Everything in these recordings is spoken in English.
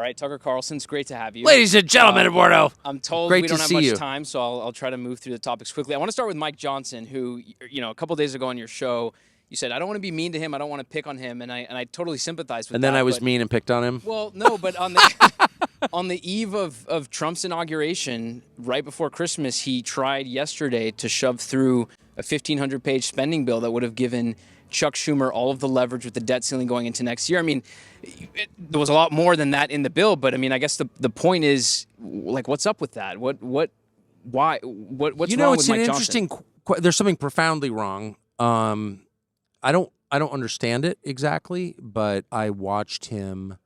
All right, Tucker Carlson, it's great to have you. Ladies and gentlemen, Eduardo. I'm told Great we don't to have see much you. time, so I'll try to move through the topics quickly. I want to start with Mike Johnson, who, a couple days ago on your show, you said, I don't want to be mean to him, I don't want to pick on him, and I totally sympathize with that. And then I was mean and picked on him? Well, no, but on the on the eve of Trump's inauguration, right before Christmas, he tried yesterday to shove through a 1,500-page spending bill that would have given Chuck Schumer all of the leverage with the debt ceiling going into next year. I mean, there was a lot more than that in the bill, but I mean, I guess the point is, like, what's up with that? What's wrong with Mike Johnson? There's something profoundly wrong. I don't understand it exactly, but I watched him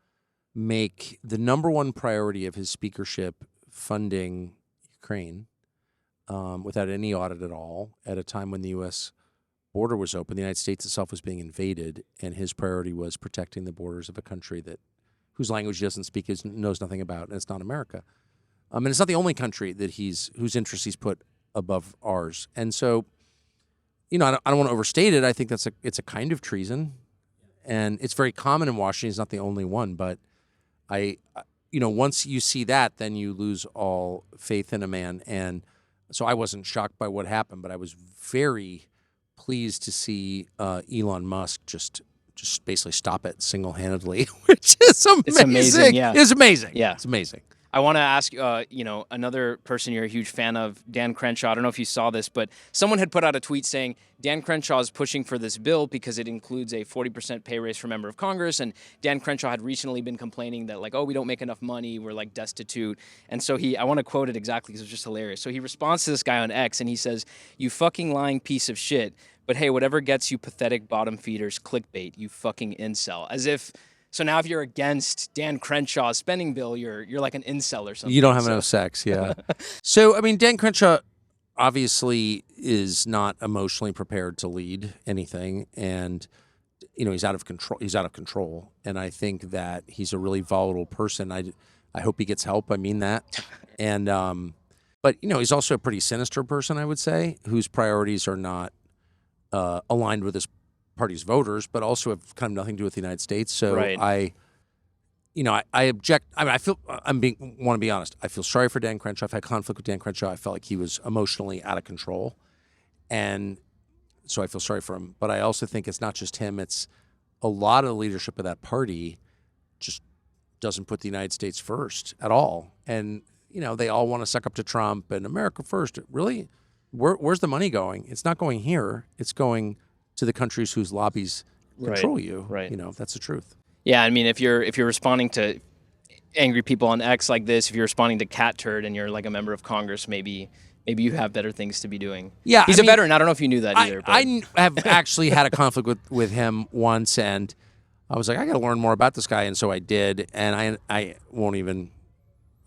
make the number one priority of his speakership funding Ukraine without any audit at all at a time when the U.S. border was open. The United States itself was being invaded, and his priority was protecting the borders of a country whose language he doesn't speak, knows nothing about, and it's not America. And it's not the only country that whose interests he's put above ours. And so, I don't want to overstate it. I think it's a kind of treason, and it's very common in Washington. He's not the only one, but once you see that, then you lose all faith in a man. And so I wasn't shocked by what happened, but I was very pleased to see Elon Musk just basically stop it single-handedly, which is amazing. It's amazing, yeah. It's amazing. Yeah. It's amazing. I want to ask, another person you're a huge fan of, Dan Crenshaw. I don't know if you saw this, but someone had put out a tweet saying Dan Crenshaw is pushing for this bill because it includes a 40% pay raise for a member of Congress. And Dan Crenshaw had recently been complaining that, we don't make enough money. We're, destitute. And so I want to quote it exactly because it's just hilarious. So he responds to this guy on X, and he says, "You fucking lying piece of shit. But hey, whatever gets you pathetic bottom feeders, clickbait, you fucking incel." As if... So now if you're against Dan Crenshaw's spending bill, you're like an incel or something. You don't have enough sex, yeah. So, I mean, Dan Crenshaw obviously is not emotionally prepared to lead anything, and he's out of control. And I think that he's a really volatile person. I hope he gets help. I mean that. And but he's also a pretty sinister person, I would say, whose priorities are not aligned with his party's voters, but also have kind of nothing to do with the United States. So right. I object. I mean, want to be honest. I feel sorry for Dan Crenshaw. I've had conflict with Dan Crenshaw. I felt like he was emotionally out of control, and so I feel sorry for him. But I also think it's not just him. It's a lot of the leadership of that party just doesn't put the United States first at all. And they all want to suck up to Trump and America first. Really, where's the money going? It's not going here. It's going to the countries whose lobbies control you. Right. That's the truth. Yeah, I mean, if you're responding to angry people on X like this, if you're responding to cat turd and you're like a member of Congress, maybe you have better things to be doing. Yeah, he's a veteran. I don't know if you knew that either. But. I have actually had a conflict with him once, and I was like, I got to learn more about this guy, and so I did, and I won't even.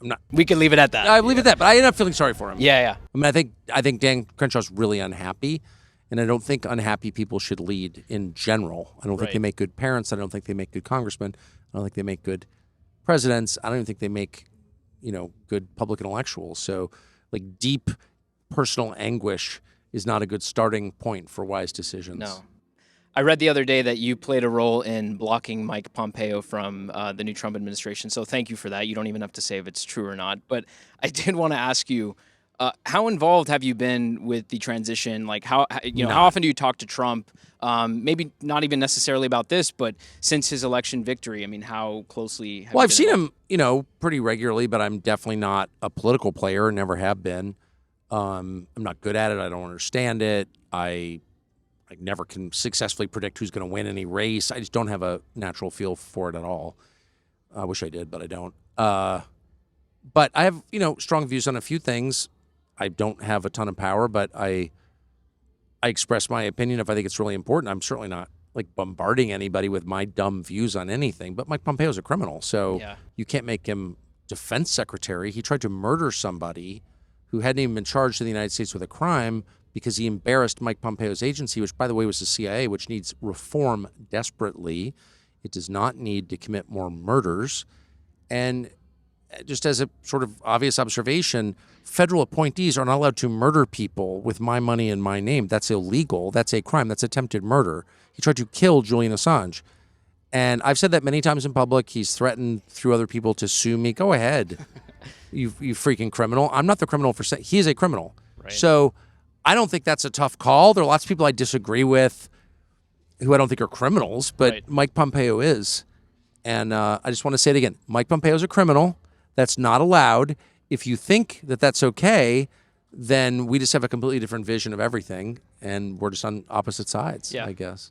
I'm not. We can leave it at that. I leave it at that, but I ended up feeling sorry for him. Yeah. I mean, I think Dan Crenshaw's really unhappy. And I don't think unhappy people should lead in general. I don't think they make good parents. I don't think they make good congressmen. I don't think they make good presidents. I don't even think they make, good public intellectuals. So, deep personal anguish is not a good starting point for wise decisions. No. I read the other day that you played a role in blocking Mike Pompeo from the new Trump administration. So thank you for that. You don't even have to say if it's true or not. But I did want to ask you, how involved have you been with the transition? How often do you talk to Trump? Maybe not even necessarily about this, but since his election victory, I mean, how closely have you I've been seen involved? him, pretty regularly, but I'm definitely not a political player, never have been. I'm not good at it. I don't understand it. I never can successfully predict who's going to win any race. I just don't have a natural feel for it at all. I wish I did, but I don't. But I have, strong views on a few things. I don't have a ton of power, but I express my opinion if I think it's really important. I'm certainly not bombarding anybody with my dumb views on anything. But Mike Pompeo's a criminal, so you can't make him defense secretary. He tried to murder somebody who hadn't even been charged in the United States with a crime because he embarrassed Mike Pompeo's agency, which, by the way, was the CIA, which needs reform desperately. It does not need to commit more murders. And just as a sort of obvious observation, federal appointees are not allowed to murder people with my money and my name. That's illegal. That's a crime. That's attempted murder. He tried to kill Julian Assange. And I've said that many times in public. He's threatened through other people to sue me. Go ahead, you freaking criminal. I'm not the criminal for saying he is a criminal. Right. So I don't think that's a tough call. There are lots of people I disagree with who I don't think are criminals, but Right. Mike Pompeo is. And I just want to say it again. Mike Pompeo is a criminal. That's not allowed. If you think that that's okay, then we just have a completely different vision of everything, and we're just on opposite sides, I guess.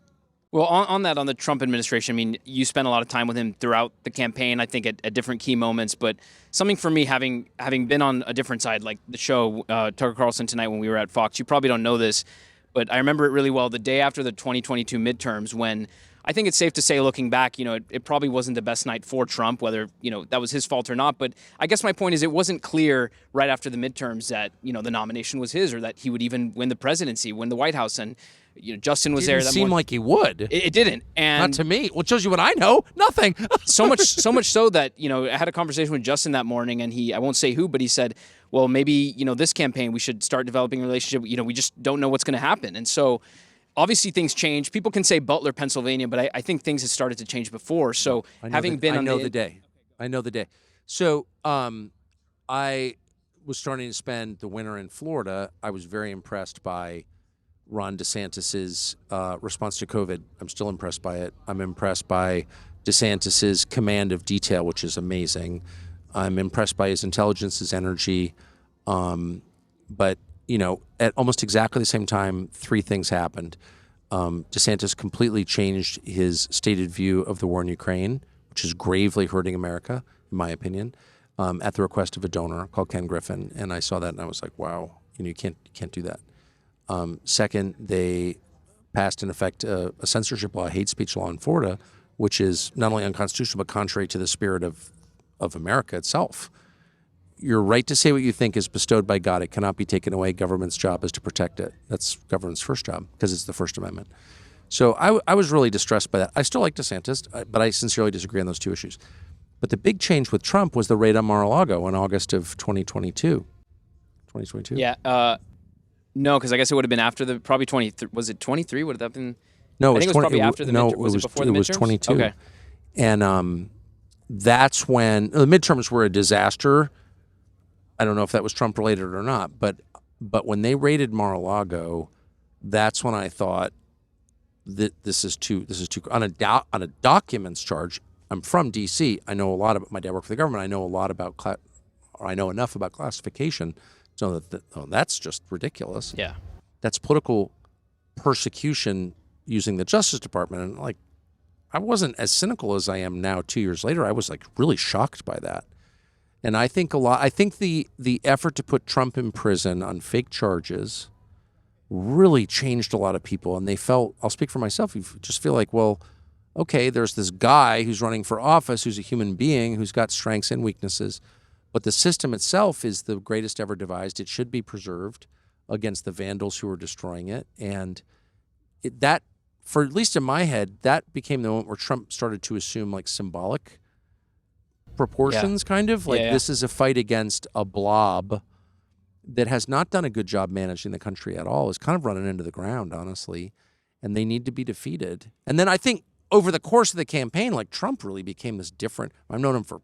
Well, on that, on the Trump administration, I mean, you spent a lot of time with him throughout the campaign, I think at different key moments, but something for me, having been on a different side, like the show, Tucker Carlson Tonight when we were at Fox, you probably don't know this, but I remember it really well the day after the 2022 midterms when I think it's safe to say, looking back, it probably wasn't the best night for Trump, whether, that was his fault or not. But I guess my point is it wasn't clear right after the midterms that, the nomination was his or that he would even win the presidency, win the White House. And, Justin was there. It didn't seem like he would. It didn't. And not to me. Well, it shows you what I know. Nothing. so much so that, I had a conversation with Justin that morning and I won't say who, but he said, well, maybe, this campaign, we should start developing a relationship. We just don't know what's going to happen. And so obviously things change. People can say Butler, Pennsylvania, but I think things had started to change before. So having been on the day. I know the day. So I was starting to spend the winter in Florida. I was very impressed by Ron DeSantis's response to COVID. I'm still impressed by it. I'm impressed by DeSantis's command of detail, which is amazing. I'm impressed by his intelligence, his energy. But at almost exactly the same time, three things happened. DeSantis completely changed his stated view of the war in Ukraine, which is gravely hurting America, in my opinion, at the request of a donor called Ken Griffin. And I saw that and I was like, wow, you can't do that. Second, they passed in effect a censorship law, a hate speech law in Florida, which is not only unconstitutional but contrary to the spirit of America itself. Your right to say what you think is bestowed by God. It cannot be taken away. Government's job is to protect it. That's government's first job because it's the First Amendment. So I was really distressed by that. I still like DeSantis, but I sincerely disagree on those two issues. But the big change with Trump was the raid on Mar-a-Lago in August of 2022. 2022? Yeah. No, because I guess it would have been after probably 23. Was it 23? Would it have been? No, I think it was probably after the midterms. No, Was it before the midterms? It was 22. Okay. And that's when the midterms were a disaster. I don't know if that was Trump related or not, but when they raided Mar-a-Lago, that's when I thought that this is too on a documents charge. I'm from D.C. I know a lot about. My dad worked for the government. I know a lot about I know enough about classification. So that's just ridiculous. Yeah, that's political persecution using the Justice Department, and I wasn't as cynical as I am now 2 years later. I was really shocked by that. And I think the effort to put Trump in prison on fake charges really changed a lot of people. And they felt, I'll speak for myself, you just feel like, well, okay, there's this guy who's running for office, who's a human being, who's got strengths and weaknesses. But the system itself is the greatest ever devised. It should be preserved against the vandals who are destroying it. And that, for at least in my head, that became the moment where Trump started to assume symbolic proportions, kind of this is a fight against a blob that has not done a good job managing the country at all. Is kind of running into the ground, honestly, and they need to be defeated. And then I think over the course of the campaign, Trump really became this different. I've known him for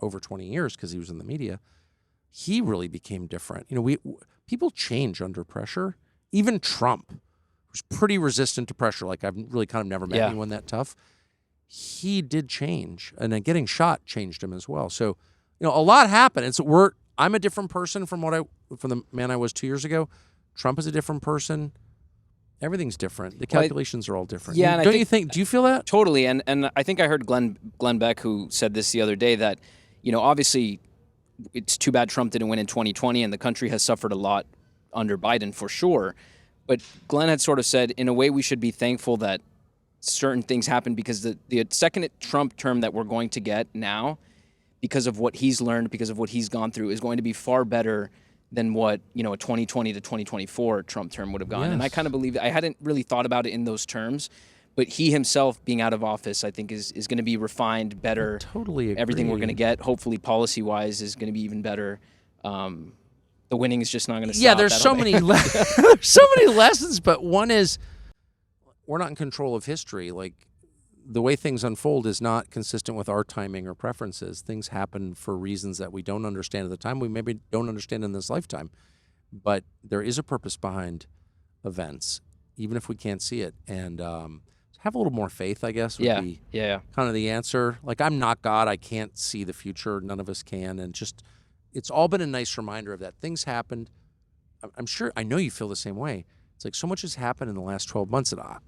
over 20 years because he was in the media. He really became different. People change under pressure. Even Trump, who's pretty resistant to pressure, I've really kind of never met anyone that tough. He did change, and then getting shot changed him as well. So, a lot happened. And so I'm a different person from the man I was 2 years ago. Trump is a different person. Everything's different. The calculations are all different. Yeah, don't you think? Do you feel that? Totally. And I think I heard Glenn Beck, who said this the other day, that obviously it's too bad Trump didn't win in 2020, and the country has suffered a lot under Biden for sure. But Glenn had sort of said, in a way, we should be thankful that certain things happened because the second Trump term that we're going to get now, because of what he's learned, because of what he's gone through, is going to be far better than what a 2020 to 2024 Trump term would have gone. Yes. And I kind of believe that. I hadn't really thought about it in those terms, but he himself being out of office, I think, is going to be refined, better. I totally agree. Everything we're going to get, hopefully policy-wise, is going to be even better. The winning is just not going to stop. Yeah, there's so many there's so many lessons, but one is we're not in control of history. the way things unfold is not consistent with our timing or preferences. Things happen for reasons that we don't understand at the time. We maybe don't understand in this lifetime. But there is a purpose behind events, even if we can't see it. And have a little more faith, I guess, would be kind of the answer. Like, I'm not God. I can't see the future. None of us can. And just, it's all been a nice reminder of that. Things happened. I'm sure, I know you feel the same way. It's like so much has happened in the last 12 months that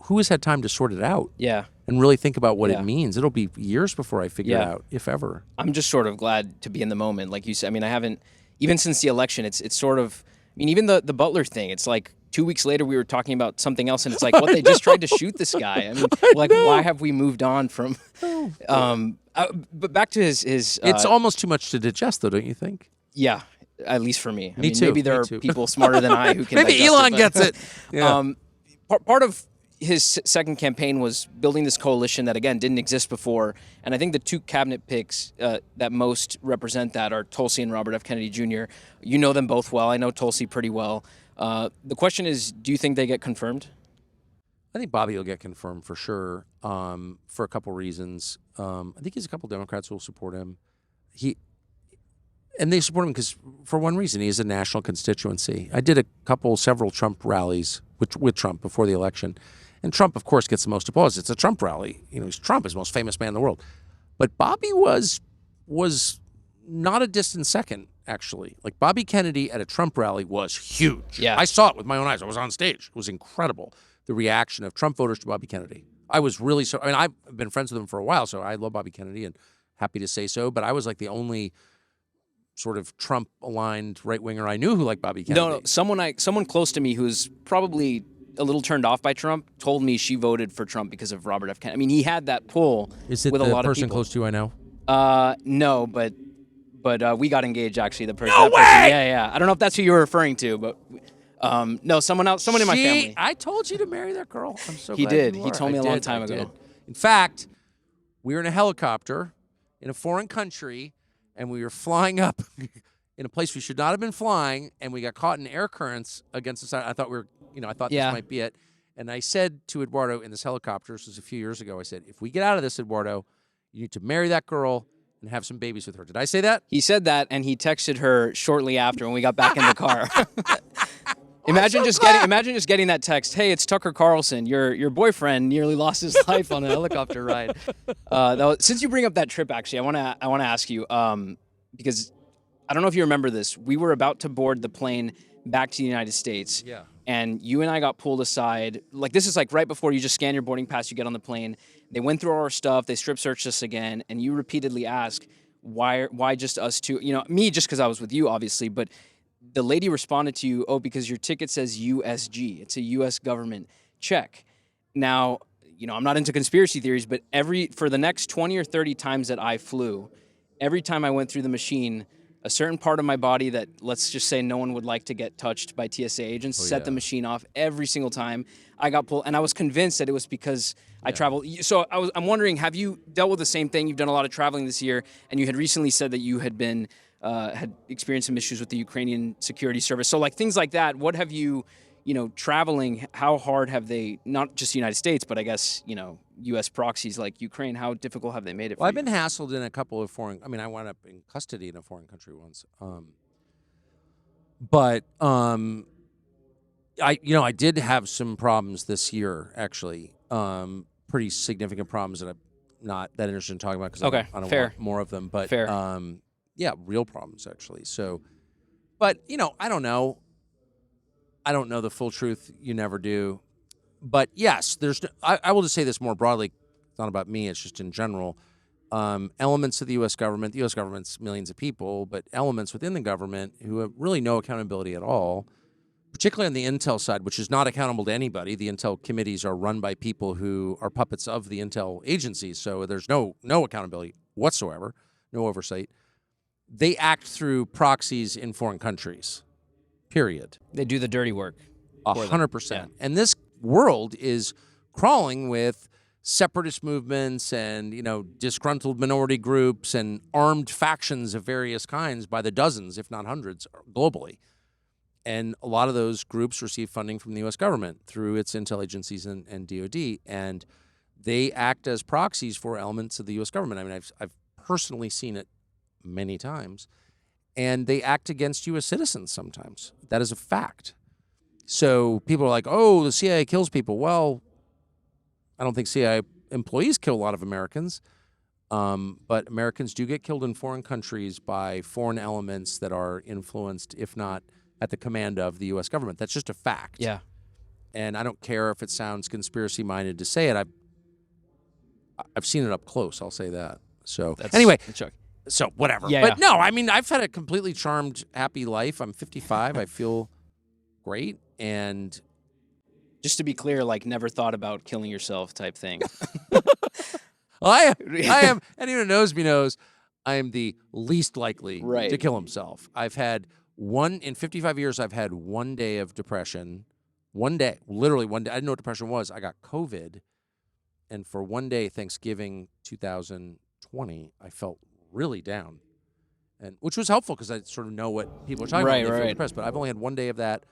who has had time to sort it out? Yeah. And really think about what it means. It'll be years before I figure it out, if ever. I'm just sort of glad to be in the moment. Like you said, I mean, I haven't, even since the election, it's sort of, I mean, even the Butler thing, it's like 2 weeks later we were talking about something else, and it's like, what, they just tried to shoot this guy. I mean, like, why have we moved on from, but back to his it's almost too much to digest, though, don't you think? Yeah, at least for me. Me too. Maybe there are people smarter than I who can maybe digest Elon it, gets it. Yeah. Part of his second campaign was building this coalition that, again, didn't exist before. And I think the two cabinet picks that most represent that are Tulsi and Robert F. Kennedy Jr. You know them both well. I know Tulsi pretty well. The question is, do you think they get confirmed? I think Bobby will get confirmed for sure, for a couple reasons. I think there's a couple Democrats who will support him. And they support him because, for one reason, he has a national constituency. I did several Trump rallies with Trump before the election. And Trump, of course, gets the most applause. It's a Trump rally. You know, he's Trump, is the most famous man in the world. But Bobby was not a distant second, actually. Like, Bobby Kennedy at a Trump rally was huge. Yeah. I saw it with my own eyes. I was on stage. It was incredible, the reaction of Trump voters to Bobby Kennedy. I was really I mean, I've been friends with him for a while, so I love Bobby Kennedy and happy to say so. But I was like the only sort of Trump-aligned right-winger I knew who liked Bobby Kennedy. No, someone close to me who's probably a little turned off by Trump told me she voted for Trump because of Robert F. Kennedy. I mean, he had that pull Is it with a the lot of person people. close to you I know? No, but we got engaged, actually. The person. No that person, way! yeah. I don't know if that's who you were referring to, but no, someone else, someone in my family. I told you to marry that girl. I'm so He glad did. you He are. told me I a long did, time I ago. did. In fact, we were in a helicopter in a foreign country, and we were flying up in a place we should not have been flying, and we got caught in air currents against the side. I thought this might be it. And I said to Eduardo in this helicopter, this was a few years ago, I said, if we get out of this, Eduardo, you need to marry that girl and have some babies with her. Did I say that? He said that, and he texted her shortly after when we got back in the car. Imagine just getting that text. Hey, it's Tucker Carlson. Your boyfriend nearly lost his life on a helicopter ride. Since you bring up that trip, actually, I want to ask you because I don't know if you remember this. We were about to board the plane back to the United States. Yeah. And you and I got pulled aside. Like, this is like right before you just scan your boarding pass, you get on the plane. They went through all our stuff. They strip searched us again. And you repeatedly ask, why just us two? You know, me just because I was with you, obviously. But the lady responded to you, because your ticket says USG. It's a U.S. government check. Now, you know, I'm not into conspiracy theories, but for the next 20 or 30 times that I flew, every time I went through the machine, a certain part of my body that, let's just say, no one would like to get touched by TSA agents set the machine off every single time. I got pulled, and I was convinced that it was because I traveled. So I'm wondering, have you dealt with the same thing? You've done a lot of traveling this year, and you had recently said that you had been had experienced some issues with the Ukrainian security service. So, like, things like that. What have you, traveling? How hard have they? Not just the United States, but I guess U.S. proxies like Ukraine. How difficult have they made it? Well, I've been hassled in a couple of foreign. I mean, I wound up in custody in a foreign country once. I did have some problems this year, actually. Pretty significant problems that I'm not that interested in talking about because I don't want more of them. But real problems actually. So, but I don't know. I don't know the full truth. You never do. But yes, I will just say this more broadly. It's not about me. It's just in general. Elements of the U.S. government. The U.S. government's millions of people, but elements within the government who have really no accountability at all, particularly on the intel side, which is not accountable to anybody. The intel committees are run by people who are puppets of the intel agencies, so there's no accountability whatsoever, no oversight. They act through proxies in foreign countries, period. They do the dirty work. 100%. And this world is crawling with separatist movements and, disgruntled minority groups and armed factions of various kinds by the dozens, if not hundreds, globally. And a lot of those groups receive funding from the U.S. government through its intel agencies and DOD. And they act as proxies for elements of the U.S. government. I mean, I've personally seen it many times, and they act against U.S. citizens sometimes. That is a fact. So people are like, oh, the CIA kills people. Well, I don't think CIA employees kill a lot of Americans, but Americans do get killed in foreign countries by foreign elements that are influenced, if not at the command of the U.S. government. That's just a fact. Yeah. And I don't care if it sounds conspiracy-minded to say it. I've seen it up close. I'll say that. So anyway, so whatever. Yeah, but no, I mean, I've had a completely charmed, happy life. I'm 55. I feel great. And just to be clear, like never thought about killing yourself type thing. I am. Anyone who knows me knows I am the least likely Right. to kill himself. I've had in 55 years, I've had 1 day of depression. 1 day, literally 1 day. I didn't know what depression was. I got COVID. And for 1 day, Thanksgiving 2020, I felt really down, and which was helpful because I sort of know what people are talking about when they feel depressed. But I've only had 1 day of that,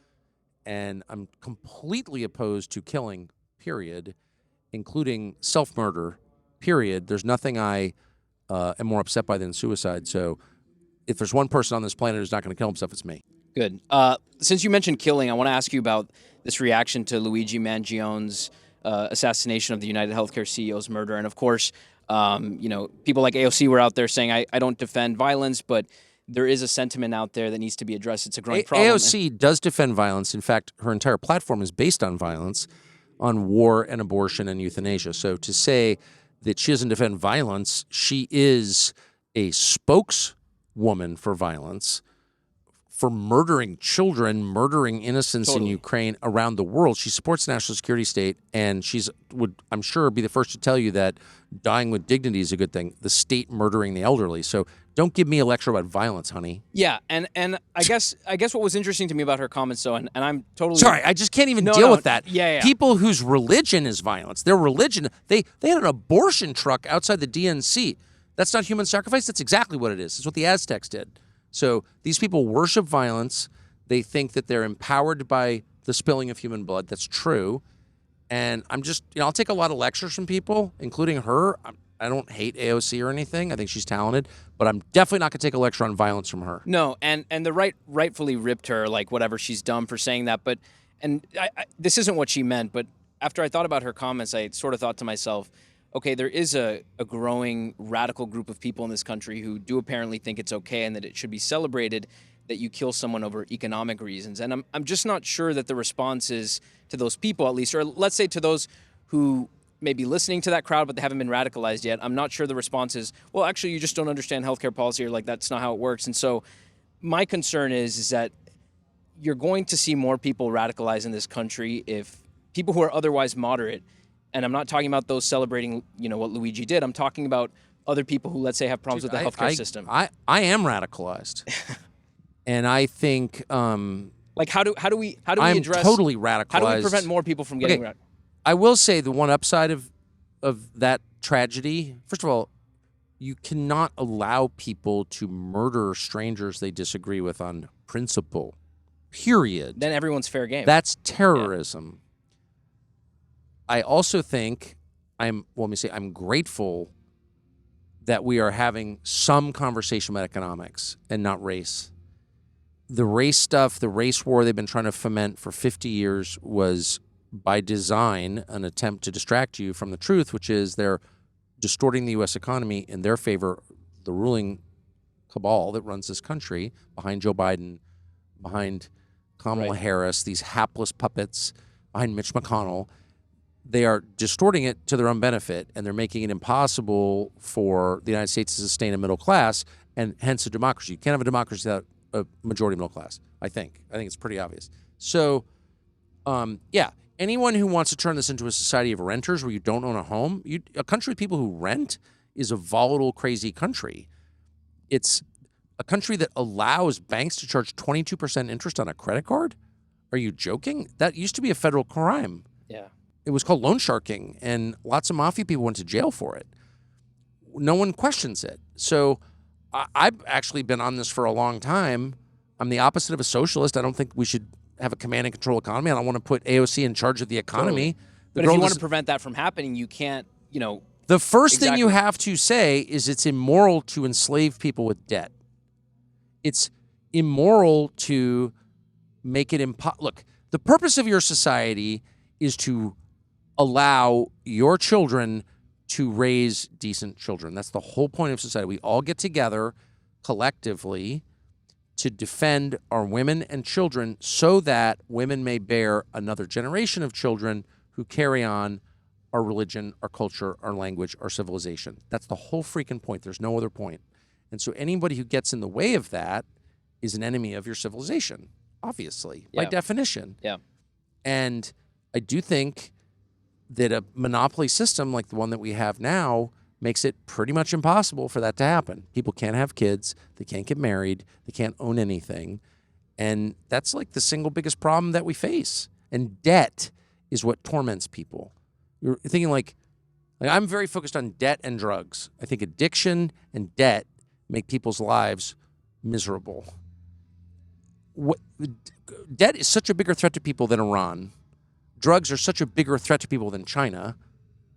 and I'm completely opposed to killing, period, including self-murder, period. There's nothing I am more upset by than suicide. So if there's one person on this planet who's not going to kill himself, it's me. Good. Since you mentioned killing, I want to ask you about this reaction to Luigi Mangione's assassination of the United Healthcare CEO's murder. And of course, people like AOC were out there saying, I don't defend violence, but there is a sentiment out there that needs to be addressed. It's a growing problem. AOC does defend violence. In fact, her entire platform is based on violence, on war and abortion and euthanasia. So to say that she doesn't defend violence, she is a spokeswoman for violence, for murdering children, murdering innocents in Ukraine, around the world. She supports the national security state, and would, I'm sure, be the first to tell you that dying with dignity is a good thing. The state murdering the elderly. So don't give me a lecture about violence, honey. Yeah, and I guess what was interesting to me about her comments, though, and I'm totally sorry, I just can't even deal with that. Yeah. People whose religion is violence. Their religion. They had an abortion truck outside the DNC. That's not human sacrifice. That's exactly what it is. It's what the Aztecs did. So these people worship violence. They think that they're empowered by the spilling of human blood. That's true. And I'm just, I'll take a lot of lectures from people, including her. I don't hate AOC or anything. I think she's talented, but I'm definitely not going to take a lecture on violence from her. No, and the right rightfully ripped her, like whatever, she's dumb for saying that. But this isn't what she meant. But after I thought about her comments, I sort of thought to myself, okay, there is a growing radical group of people in this country who do apparently think it's okay and that it should be celebrated that you kill someone over economic reasons. And I'm just not sure that the response is to those people, at least, or let's say to those who may be listening to that crowd but they haven't been radicalized yet. I'm not sure the response is, well, actually, you just don't understand healthcare policy, or like that's not how it works. And so my concern is that you're going to see more people radicalize in this country if people who are otherwise moderate. And I'm not talking about those celebrating, what Luigi did. I'm talking about other people who, let's say, have problems with the healthcare system. I am radicalized, and I think like how do we I'm address totally radicalized. How do we prevent more people from getting radicalized? I will say the one upside of that tragedy. First of all, you cannot allow people to murder strangers they disagree with on principle. Period. Then everyone's fair game. That's terrorism. Yeah. I also think I'm grateful that we are having some conversation about economics and not race. The race stuff, the race war they've been trying to foment for 50 years was by design an attempt to distract you from the truth, which is they're distorting the U.S. economy in their favor. The ruling cabal that runs this country, behind Joe Biden, behind Kamala Harris, these hapless puppets, behind Mitch McConnell, they are distorting it to their own benefit, and they're making it impossible for the United States to sustain a middle class, and hence a democracy. You can't have a democracy without a majority middle class, I think. I think it's pretty obvious. So, anyone who wants to turn this into a society of renters where you don't own a home, a country with people who rent is a volatile, crazy country. It's a country that allows banks to charge 22% interest on a credit card? Are you joking? That used to be a federal crime. Yeah. It was called loan sharking, and lots of mafia people went to jail for it. No one questions it. So I've actually been on this for a long time. I'm the opposite of a socialist. I don't think we should have a command and control economy. I don't want to put AOC in charge of the economy. Totally. But if you want to prevent that from happening, you can't The first thing you Exactly. have to say is it's immoral to enslave people with debt. It's immoral to make it Look, the purpose of your society is to allow your children to raise decent children. That's the whole point of society. We all get together collectively to defend our women and children so that women may bear another generation of children who carry on our religion, our culture, our language, our civilization. That's the whole freaking point. There's no other point. And so anybody who gets in the way of that is an enemy of your civilization, obviously, by definition. Yeah. And I do think that a monopoly system like the one that we have now makes it pretty much impossible for that to happen. People can't have kids. They can't get married. They can't own anything. And that's like the single biggest problem that we face. And debt is what torments people. You're thinking like I'm very focused on debt and drugs. I think addiction and debt make people's lives miserable. Debt is such a bigger threat to people than Iran. Drugs are such a bigger threat to people than China.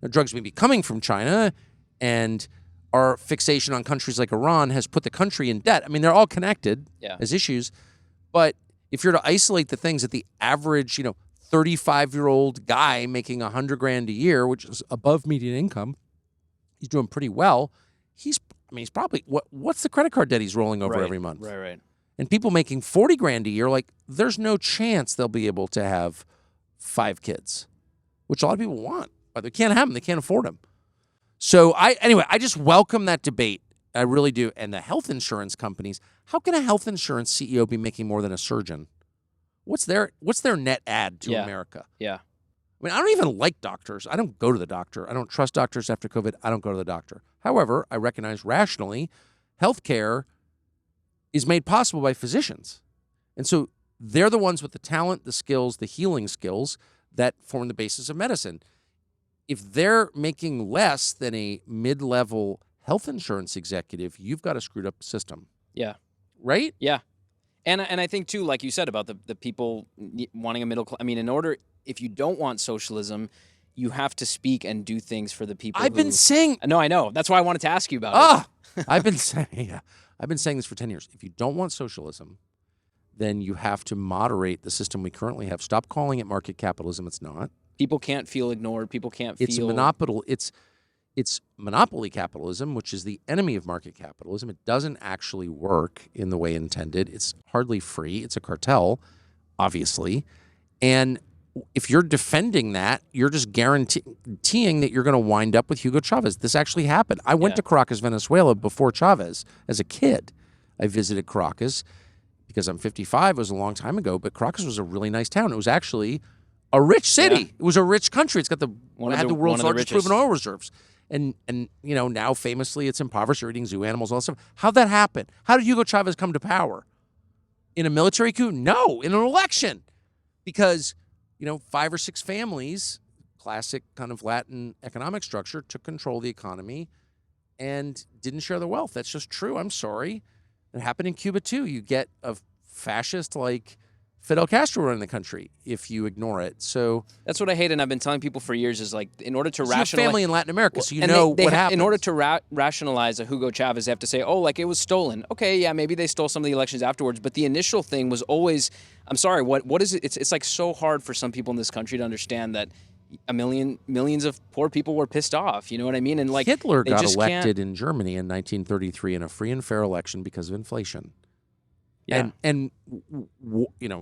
Now, drugs may be coming from China, and our fixation on countries like Iran has put the country in debt. I mean, they're all connected as issues. But if you're to isolate the things that the average, 35-year-old guy making $100,000 a year, which is above median income, he's doing pretty well. He's probably what's the credit card debt he's rolling over every month? Right. And people making $40,000 a year, like there's no chance they'll be able to have 5 kids, which a lot of people want, but they can't have them. They can't afford them. So I just welcome that debate. I really do. And the health insurance companies, how can a health insurance CEO be making more than a surgeon? What's their net add to America? Yeah. I mean, I don't even like doctors. I don't go to the doctor. I don't trust doctors after COVID. I don't go to the doctor. However, I recognize rationally, healthcare is made possible by physicians. And so they're the ones with the talent, the skills, the healing skills that form the basis of medicine. If they're making less than a mid-level health insurance executive, you've got a screwed up system. Yeah. Right? Yeah. And I think, too, like you said about the people wanting a middle class. I mean, if you don't want socialism, you have to speak and do things for the people. I've been saying. No, I know. That's why I wanted to ask you about it. I've been saying this for 10 years. If you don't want socialism, then you have to moderate the system we currently have. Stop calling it market capitalism. It's not. People can't feel ignored. People can't feel. It's monopoly capitalism, which is the enemy of market capitalism. It doesn't actually work in the way intended. It's hardly free. It's a cartel, obviously. And if you're defending that, you're just guaranteeing that you're going to wind up with Hugo Chavez. This actually happened. I went to Caracas, Venezuela before Chavez as a kid. I visited Caracas because I'm 55. It was a long time ago, but Caracas was a really nice town. It was actually a rich city. Yeah. It was a rich country. It's got the world's largest proven oil reserves. And now famously it's impoverished. You're eating zoo animals, all that stuff. How'd that happen? How did Hugo Chavez come to power? In a military coup? No, in an election. Because, 5 or 6 families, classic kind of Latin economic structure, took control of the economy and didn't share the wealth. That's just true. I'm sorry. It happened in Cuba too. You get a fascist like Fidel Castro running the country if you ignore it. So that's what I hate, and I've been telling people for years is like in order to rationalize family in Latin America, so what happens. In order to rationalize a Hugo Chavez, they have to say, it was stolen. Okay, yeah, maybe they stole some of the elections afterwards, but the initial thing was always, I'm sorry, what is it? It's like so hard for some people in this country to understand that millions of poor people were pissed off. You know what I mean? And like Hitler got elected in Germany in 1933 in a free and fair election because of inflation. Yeah. And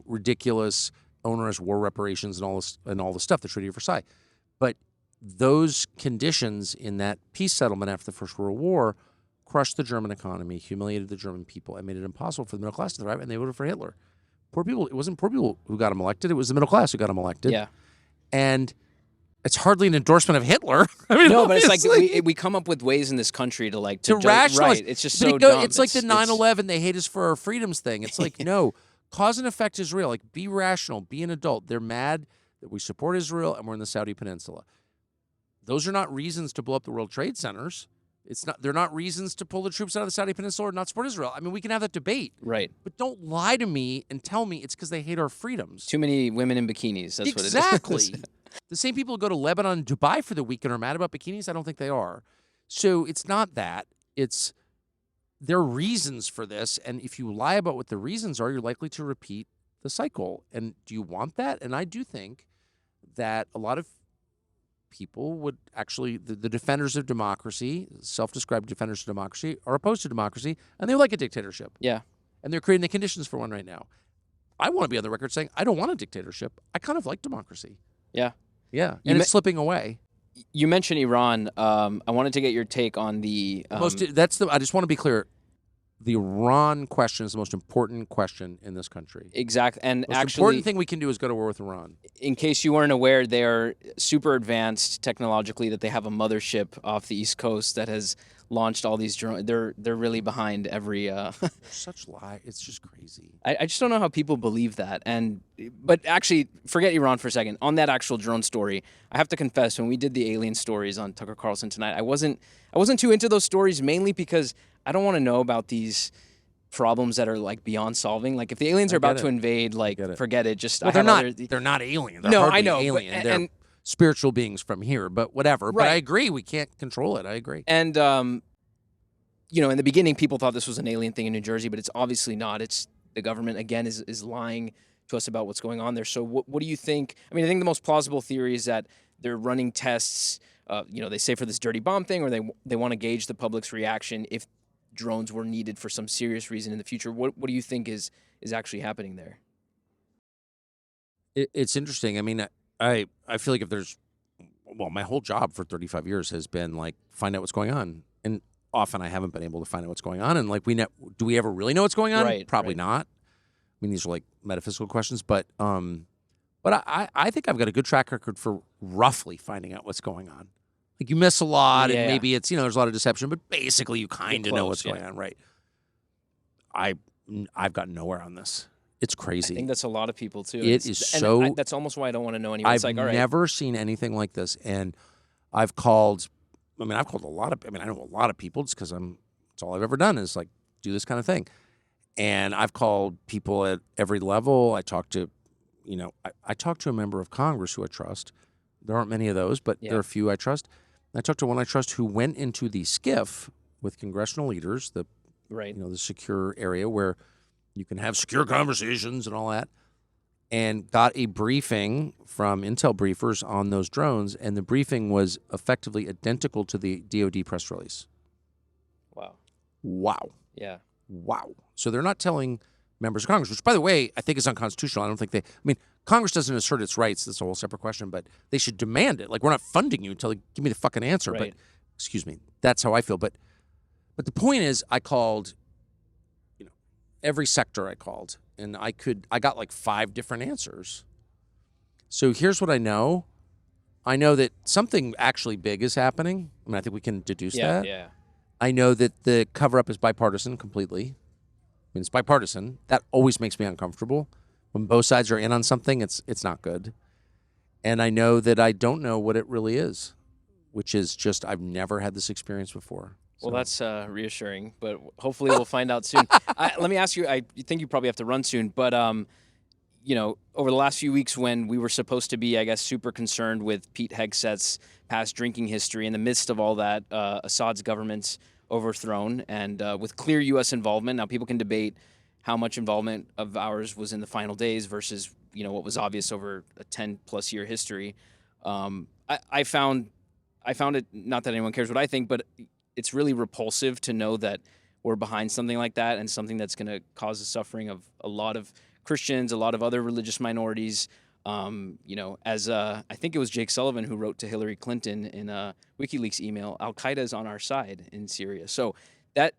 ridiculous, onerous war reparations and all the stuff, the Treaty of Versailles. But those conditions in that peace settlement after the First World War crushed the German economy, humiliated the German people, and made it impossible for the middle class to thrive, and they voted for Hitler. Poor people, it wasn't poor people who got him elected, it was the middle class who got him elected. Yeah. And it's hardly an endorsement of Hitler. I mean, no, but it's like we come up with ways in this country to rationalize. Right. It's just so dumb. It's like the 9/11 they hate us for our freedoms thing. It's like, no, cause and effect is real. Like, be rational, be an adult. They're mad that we support Israel and we're in the Saudi Peninsula. Those are not reasons to blow up the World Trade Centers. They're not reasons to pull the troops out of the Saudi Peninsula or not support Israel. I mean, we can have that debate. Right. But don't lie to me and tell me it's because they hate our freedoms. Too many women in bikinis. That's exactly. what it is. The same people who go to Lebanon and Dubai for the weekend are mad about bikinis? I don't think they are. So it's not that. There are reasons for this, and if you lie about what the reasons are, you're likely to repeat the cycle. And do you want that? And I do think that a lot of people would actually, the defenders of democracy, self-described defenders of democracy, are opposed to democracy, and they like a dictatorship. Yeah. And they're creating the conditions for one right now. I want to be on the record saying I don't want a dictatorship. I kind of like democracy. Yeah. Yeah. And it's slipping away. You mentioned Iran. I wanted to get your take on the... I just want to be clear. The Iran question is the most important question in this country. Exactly. And The most actually, important thing we can do is go to war with Iran. in case you weren't aware, they are super advanced technologically, that they have a mothership off the East Coast that has launched all these drones. They're really behind every... Such lie. It's just crazy. I just don't know how people believe that. But actually, forget Iran for a second. On that actual drone story, I have to confess, when we did the alien stories on Tucker Carlson tonight, I wasn't too into those stories, mainly because I don't want to know about these problems that are like beyond solving. Like if the aliens are about to invade, like forget it. Just well, they're not alien. They're hardly I know, alien. But, they're spiritual beings from here. But whatever. Right. But I agree. We can't control it. I agree. And in the beginning, people thought this was an alien thing in New Jersey, but it's obviously not. It's the government again is lying to us about what's going on there. So what do you think? I mean, I think the most plausible theory is that they're running tests. They say for this dirty bomb thing, or they want to gauge the public's reaction if drones were needed for some serious reason in the future. What do you think is actually happening there? It's interesting. I mean, I feel like if there's, my whole job for 35 years has been like find out what's going on, and often I haven't been able to find out what's going on. And like do we ever really know what's going on? Right, Probably right. not. I mean, these are like metaphysical questions, but I think I've got a good track record for roughly finding out what's going on. Like you miss a lot, and maybe it's there's a lot of deception, but basically you kind of know what's going on, right? I've got nowhere on this. It's crazy. I think that's a lot of people too. That's almost why I don't want to know anymore. I've never seen anything like this, and I've called a lot of. I mean, I know a lot of people just because it's all I've ever done is like do this kind of thing, and I've called people at every level. I talked to, I talked to a member of Congress who I trust. There aren't many of those, but there are a few I trust. I talked to one I trust who went into the SCIF with congressional leaders, the secure area where you can have secure conversations and all that, and got a briefing from intel briefers on those drones, and the briefing was effectively identical to the DoD press release. Wow. Yeah. Wow. So they're not telling members of Congress, which, by the way, I think is unconstitutional. I don't think Congress doesn't assert its rights. That's a whole separate question, but they should demand it. Like, we're not funding you until you give me the fucking answer. Right. But, excuse me, that's how I feel. But the point is, I called, every sector I called, and I got like 5 different answers. So here's what I know. I know that something actually big is happening. I mean, I think we can deduce that. Yeah. I know that the cover-up is bipartisan completely. I mean, it's bipartisan. That always makes me uncomfortable. When both sides are in on something, it's not good. And I know that I don't know what it really is, which is just I've never had this experience before. Well, that's reassuring, but hopefully we'll find out soon. Let me ask you, I think you probably have to run soon, but over the last few weeks when we were supposed to be, I guess, super concerned with Pete Hegseth's past drinking history, in the midst of all that, Assad's government's overthrown, and with clear U.S. involvement. Now, people can debate how much involvement of ours was in the final days versus, what was obvious over a 10-plus year history. I found it, not that anyone cares what I think, but it's really repulsive to know that we're behind something like that, and something that's going to cause the suffering of a lot of Christians, a lot of other religious minorities. As I think it was Jake Sullivan who wrote to Hillary Clinton in a WikiLeaks email, Al-Qaeda is on our side in Syria. So that,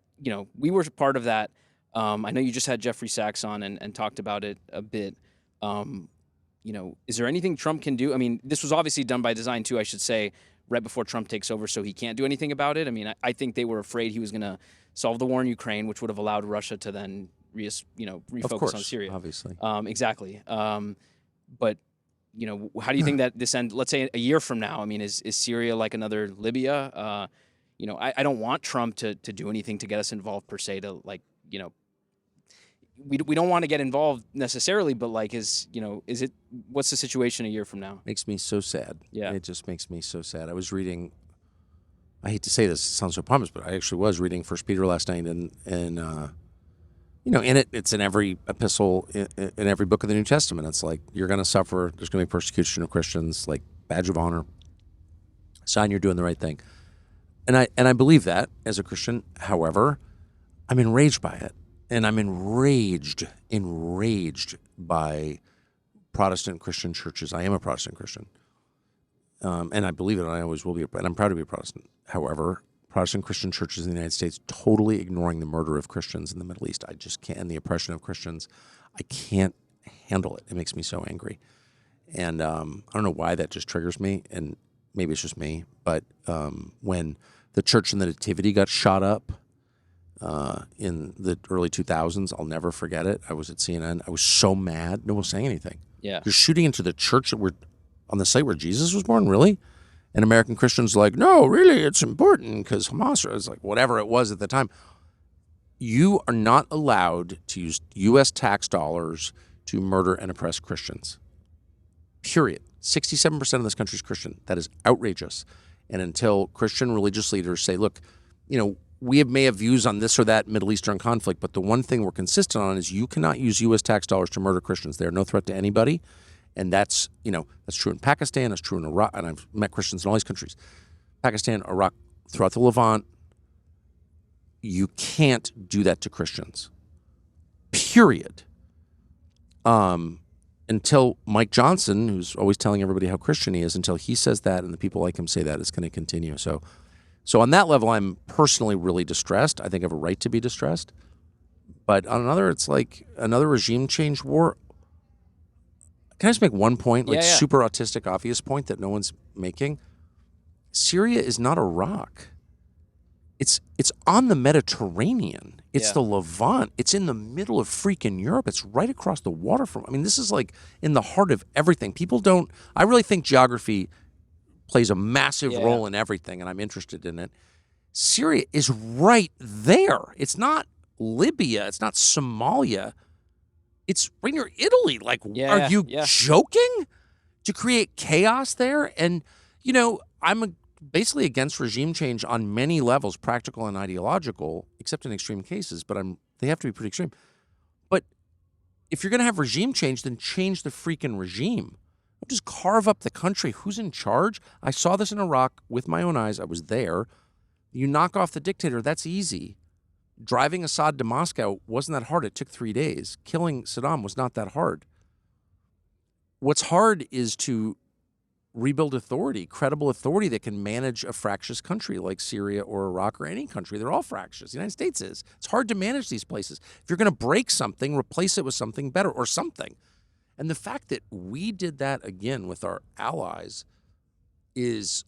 we were part of that. I know you just had Jeffrey Sachs on and talked about it a bit. Is there anything Trump can do? I mean, this was obviously done by design too, I should say, right before Trump takes over, so he can't do anything about it. I mean, I think they were afraid he was going to solve the war in Ukraine, which would have allowed Russia to then refocus on Syria. Obviously. Exactly. But how do you think that this ends? Let's say a year from now. I mean, is Syria like another Libya? I don't want Trump to do anything to get us involved per se. To we don't want to get involved necessarily, but like, what's the situation a year from now? Makes me so sad. Yeah. It just makes me so sad. I was reading, I hate to say this, it sounds so pompous, but I actually was reading First Peter last night, and in it's in every epistle, in every book of the New Testament. It's like, you're going to suffer, there's going to be persecution of Christians, like badge of honor, sign you're doing the right thing. And I believe that as a Christian. However, I'm enraged by it. And I'm enraged by Protestant Christian churches. I am a Protestant Christian. And I believe it, and I always will be, and I'm proud to be a Protestant. However, Protestant Christian churches in the United States totally ignoring the murder of Christians in the Middle East. I just can't, and the oppression of Christians. I can't handle it. It makes me so angry. And I don't know why that just triggers me, and maybe it's just me, but when the Church in the Nativity got shot up in the early 2000s, I'll never forget it. I was at CNN. I was so mad. No one was saying anything. Yeah. You're shooting into the church that we're on the site where Jesus was born, really? And American Christians like, no, really, it's important because Hamas is like, whatever it was at the time. You are not allowed to use U.S. tax dollars to murder and oppress Christians. Period. 67% of this country is Christian. That is outrageous. And until Christian religious leaders say, look, we may have views on this or that Middle Eastern conflict, but the one thing we're consistent on is you cannot use U.S. tax dollars to murder Christians. They are no threat to anybody. And that's true in Pakistan, that's true in Iraq, and I've met Christians in all these countries. Pakistan, Iraq, throughout the Levant. You can't do that to Christians. Period. Until Mike Johnson, who's always telling everybody how Christian he is, until he says that and the people like him say that, it's going to continue. So on that level, I'm personally really distressed. I think I have a right to be distressed. But on another, it's like another regime change war. Can I just make one point, super autistic, obvious point that no one's making? Syria is not Iraq. It's on the Mediterranean. It's the Levant. It's in the middle of freaking Europe. It's right across the water from. I mean, this is like in the heart of everything. People don't. I really think geography plays a massive role in everything, and I'm interested in it. Syria is right there. It's not Libya. It's not Somalia. It's right near Italy. Like, are you joking? To create chaos there? And, I'm basically against regime change on many levels, practical and ideological, except in extreme cases, but they have to be pretty extreme. But if you're going to have regime change, then change the freaking regime. Don't just carve up the country. Who's in charge? I saw this in Iraq with my own eyes. I was there. You knock off the dictator, that's easy. Driving Assad to Moscow wasn't that hard. It took 3 days. Killing Saddam was not that hard. What's hard is to rebuild authority, credible authority that can manage a fractious country like Syria or Iraq or any country. They're all fractious. The United States is. It's hard to manage these places. If you're going to break something, replace it with something better or something. And the fact that we did that again with our allies is,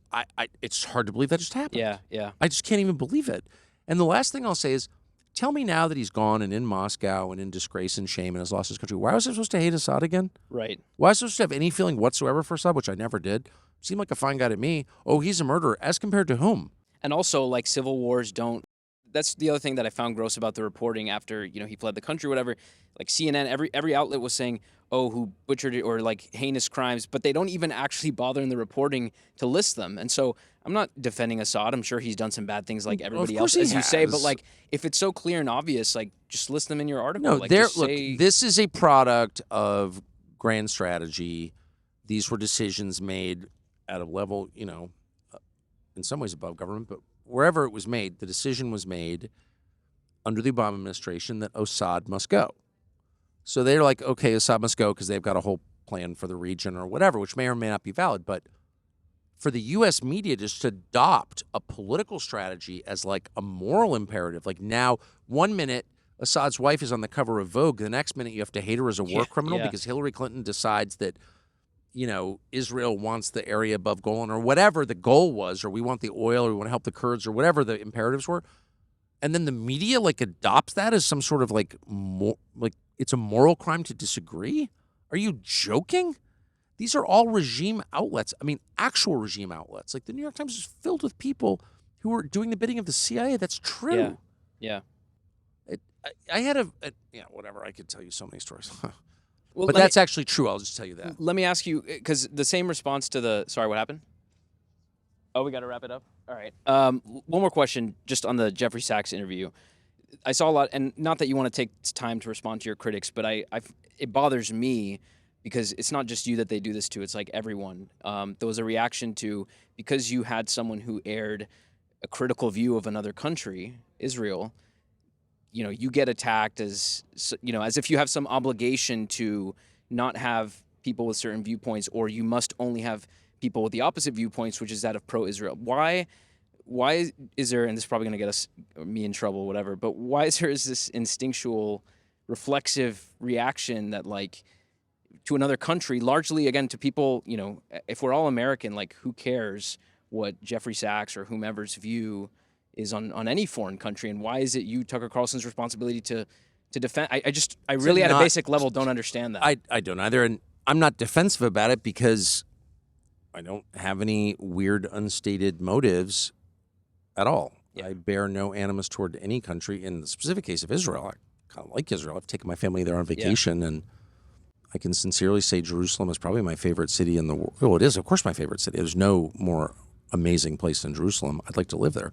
it's hard to believe that just happened. Yeah. I just can't even believe it. And the last thing I'll say is, tell me now that he's gone and in Moscow and in disgrace and shame and has lost his country, why was I supposed to hate Assad again? Right. Why was I supposed to have any feeling whatsoever for Assad, which I never did? Seemed like a fine guy to me. Oh, he's a murderer. As compared to whom? And also, like, civil wars don't... That's the other thing that I found gross about the reporting after, he fled the country or whatever. Like, CNN, every outlet was saying, oh, who butchered it, or, like, heinous crimes, but they don't even actually bother in the reporting to list them. And so I'm not defending Assad. I'm sure he's done some bad things like everybody else, as you say. But, like, if it's so clear and obvious, like, just list them in your article. No, like, look, this is a product of grand strategy. These were decisions made at a level, in some ways above government, but wherever it was made, the decision was made under the Obama administration that Assad must go. So they're like, okay, Assad must go because they've got a whole plan for the region or whatever, which may or may not be valid. But for the U.S. media just to adopt a political strategy as like a moral imperative, like now 1 minute Assad's wife is on the cover of Vogue, the next minute you have to hate her as a war criminal because Hillary Clinton decides that, Israel wants the area above Golan or whatever the goal was, or we want the oil, or we want to help the Kurds, or whatever the imperatives were. And then the media adopts that as some sort of it's a moral crime to disagree. Are you joking? These are all regime outlets. I mean, actual regime outlets. Like the New York Times is filled with people who are doing the bidding of the CIA. That's true. Yeah. I had whatever. I could tell you so many stories. Well, But that's actually true. I'll just tell you that. Let me ask you, because the same response to the. Sorry, what happened? Oh, we got to wrap it up. All right. One more question, just on the Jeffrey Sachs interview. I saw a lot, and not that you want to take time to respond to your critics, but it bothers me because it's not just you that they do this to. It's like everyone. There was a reaction to, because you had someone who aired a critical view of another country, Israel. You get attacked as if you have some obligation to not have people with certain viewpoints, or you must only have people with the opposite viewpoints, which is that of pro-Israel. Why is there, and this is probably going to get me in trouble, whatever, but why is there this instinctual, reflexive reaction that, like, to another country, largely, again, to people, if we're all American, like, who cares what Jeffrey Sachs or whomever's view is on any foreign country, and why is it Tucker Carlson's responsibility to defend? I really at a basic level don't understand that. I don't either, and I'm not defensive about it because I don't have any weird unstated motives at all. Yeah. I bear no animus toward any country. In the specific case of Israel, I kind of like Israel. I've taken my family there on vacation, and I can sincerely say Jerusalem is probably my favorite city in the world. Well, it is, of course, my favorite city. There's no more amazing place than Jerusalem. I'd like to live there.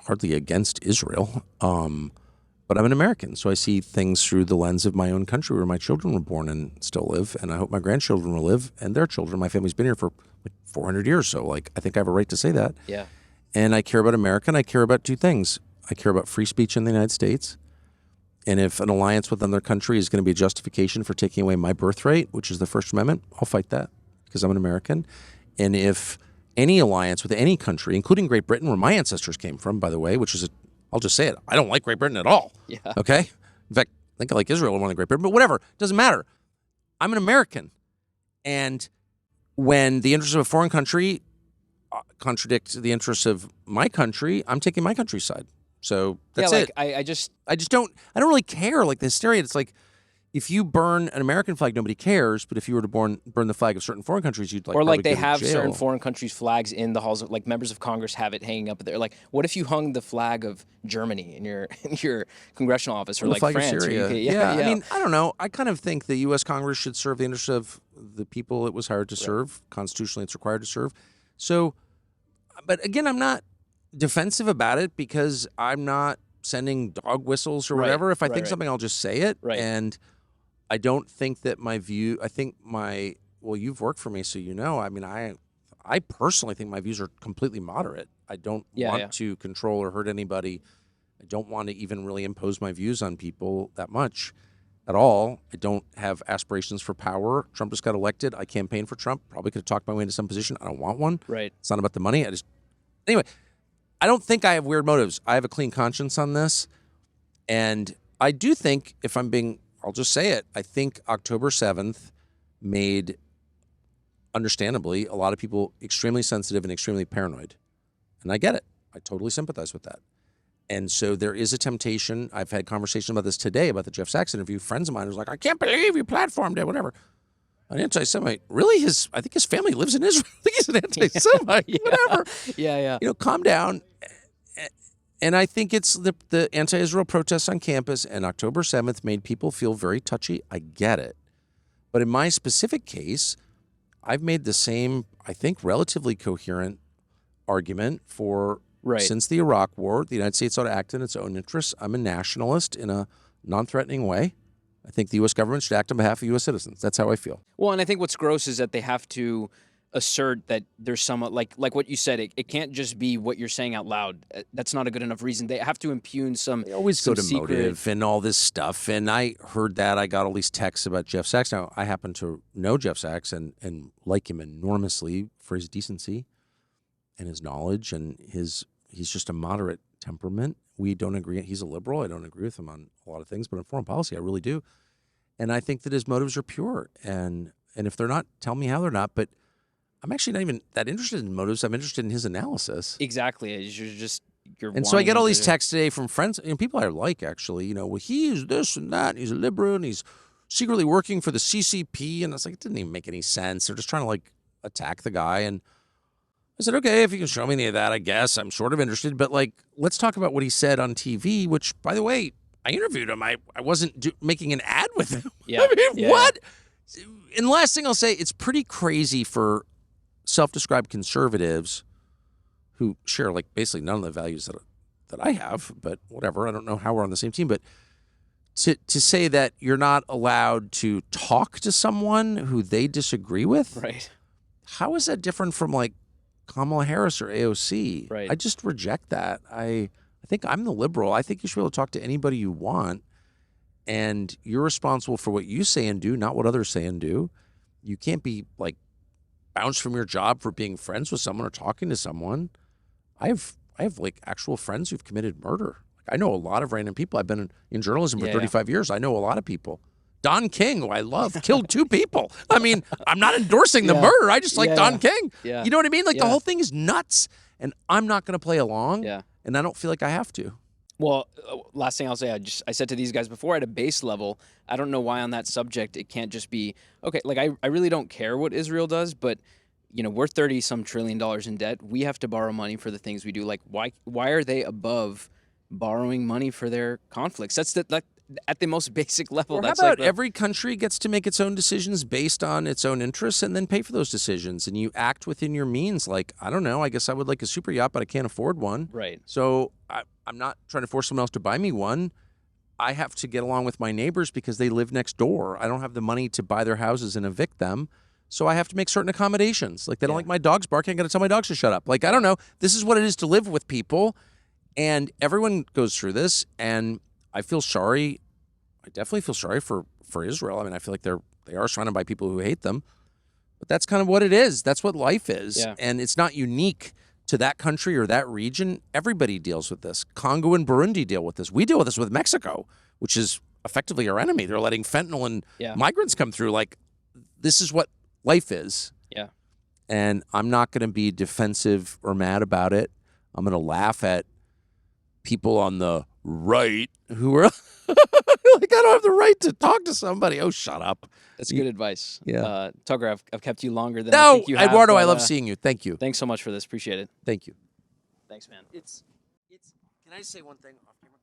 Hardly against Israel, but I'm an American, so I see things through the lens of my own country where my children were born and still live, and I hope my grandchildren will live, and their children. My family's been here for like 400 years, so like I think I have a right to say that. Yeah. And I care about America, and I care about two things. I care about free speech in the United States, and if an alliance with another country is going to be a justification for taking away my birthright, which is the First Amendment, I'll fight that because I'm an American. And if any alliance with any country, including Great Britain, where my ancestors came from, by the way, which is, I'll just say it, I don't like Great Britain at all. Yeah. Okay? In fact, I think I like Israel more than Great Britain, but whatever. It doesn't matter. I'm an American. And when the interests of a foreign country contradict the interests of my country, I'm taking my country's side. So that's it. I just don't really care. Like the hysteria, it's like, if you burn an American flag, nobody cares. But if you were to burn the flag of certain foreign countries, you'd like. Or like they have certain foreign countries' flags in the halls of, like, members of Congress have it hanging up there. Like, what if you hung the flag of Germany in your congressional office, or like France, or Syria. UK? Yeah. I mean, I don't know. I kind of think the U.S. Congress should serve the interests of the people it was hired to serve. Constitutionally, it's required to serve. So, but again, I'm not defensive about it because I'm not sending dog whistles or whatever. If I think something, I'll just say it. Right. And I don't think that my view, well, you've worked for me, so you know, I mean, I personally think my views are completely moderate. I don't want to control or hurt anybody. I don't want to even really impose my views on people that much at all. I don't have aspirations for power. Trump just got elected. I campaigned for Trump. Probably could have talked my way into some position. I don't want one. Right. It's not about the money. Anyway, I don't think I have weird motives. I have a clean conscience on this. And I do think, I'll just say it, I think October 7th made, understandably, a lot of people extremely sensitive and extremely paranoid. And I get it. I totally sympathize with that. And so there is a temptation. I've had conversations about this today, about the Jeff Sachs interview. Friends of mine was like, I can't believe you platformed it, whatever. An anti-Semite. Really? I think his family lives in Israel. I think he's an anti-Semite. Whatever. Yeah. Calm down. And I think it's the anti-Israel protests on campus and October 7th made people feel very touchy. I get it. But in my specific case, I've made the same, I think, relatively coherent argument since the Iraq War. The United States ought to act in its own interests. I'm a nationalist in a non-threatening way. I think the U.S. government should act on behalf of U.S. citizens. That's how I feel. Well, and I think what's gross is that they have to assert that there's some, like what you said, it can't just be what you're saying out loud. That's not a good enough reason. They have to impugn some. They always go to motive and all this stuff. And I heard that. I got all these texts about Jeff Sachs. Now, I happen to know Jeff Sachs and like him enormously for his decency and his knowledge. And he's just a moderate temperament. We don't agree. He's a liberal. I don't agree with him on a lot of things. But in foreign policy, I really do. And I think that his motives are pure. And if they're not, tell me how they're not. But I'm actually not even that interested in motives. I'm interested in his analysis. Exactly. And so I get all these texts today from friends, people I like, actually. Well, he's this and that. And he's a liberal, and he's secretly working for the CCP. And I was like, it didn't even make any sense. They're just trying to attack the guy. And I said, okay, if you can show me any of that, I guess I'm sort of interested. But let's talk about what he said on TV. Which, by the way, I interviewed him. I wasn't making an ad with him. Yeah. I mean, Yeah. what? And last thing I'll say, it's pretty crazy for self-described conservatives who share like basically none of the values that I have, but whatever. I don't know how we're on the same team, but to say that you're not allowed to talk to someone who they disagree with, Right. how is that different from like Kamala Harris or AOC? Right. I just reject that. I think I'm the liberal. I think you should be able to talk to anybody you want, and you're responsible for what you say and do, not what others say and do. You can't be like bounced from your job for being friends with someone or talking to someone. I have like actual friends who've committed murder. Like, I know a lot of random people. I've been in journalism for 35 years. I know a lot of people. Don King, who I love, killed 2 people. I mean, I'm not endorsing the murder. I just like Don King. Yeah. You know what I mean? Like the whole thing is nuts, and I'm not going to play along. Yeah. And I don't feel like I have to. Well, last thing I'll say, I said to these guys before, at a base level, I don't know why on that subject it can't just be, okay, like I really don't care what Israel does, but we're $30-some trillion in debt. We have to borrow money for the things we do. Like, why are they above borrowing money for their conflicts? That's at the most basic level. Or That's how about like every country gets to make its own decisions based on its own interests and then pay for those decisions, and you act within your means. Like, I don't know, I guess I would like a super yacht, but I can't afford one. Right. So I'm not trying to force someone else to buy me one. I have to get along with my neighbors because they live next door. I don't have the money to buy their houses and evict them. So I have to make certain accommodations. Like, they don't like my dogs barking, I got to tell my dogs to shut up. Like, I don't know. This is what it is to live with people. And everyone goes through this. And I feel sorry. I definitely feel sorry for Israel. I mean, I feel like they are surrounded by people who hate them. But that's kind of what it is. That's what life is. Yeah. And it's not unique to that country or that region. Everybody deals with this. Congo and Burundi deal with this. We deal with this with Mexico, which is effectively our enemy. They're letting fentanyl and migrants come through. Like, this is what life is. Yeah. And I'm not going to be defensive or mad about it. I'm going to laugh at people on the right who are like, I don't have the right to talk to somebody. Oh, shut up. That's good advice. Yeah. Tucker, I've kept you longer than I think you have. Eduardo, but, I love seeing you. Thank you. Thanks so much for this. Appreciate it. Thank you. Thanks, man. It's. Can I just say one thing off camera?